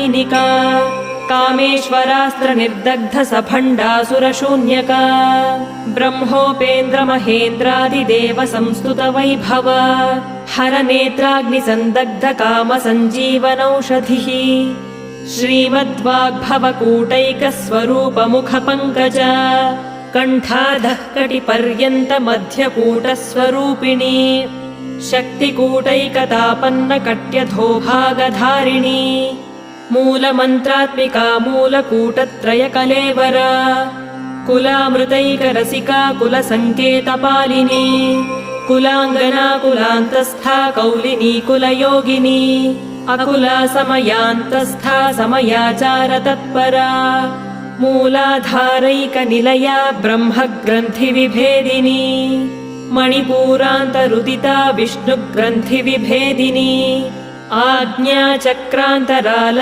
सैनिका कामेश्वरास्त्र निर्दग्ध सभण्डासुरशून्यका ब्रह्मोपेन्द्र महेन्द्रादिदेव संस्तुत वैभव हरनेत्राग्निसन्दग्ध काम सञ्जीवनौषधिः श्रीमद्वाग्भवकूटैकस्वरूपमुख पङ्कज कण्ठाधः कटिपर्यन्त मध्यकूटस्वरूपिणी शक्तिकूटैकतापन्न कट्यधोभागधारिणी मूलमन्त्रात्मिका मूलकूटत्रयकलेवरा कुलामृतैकरसिका कुलसङ्केतपालिनी कुलाङ्गना कुलान्तस्था कौलिनी कुलयोगिनी अकुला समयान्तस्था समयाचार तत्परा मूलाधारैकनिलया ब्रह्मग्रन्थिविभेदिनी मणिपूरान्तरुदिता विष्णुग्रन्थिविभेदिनी आज्ञाचक्रान्तराल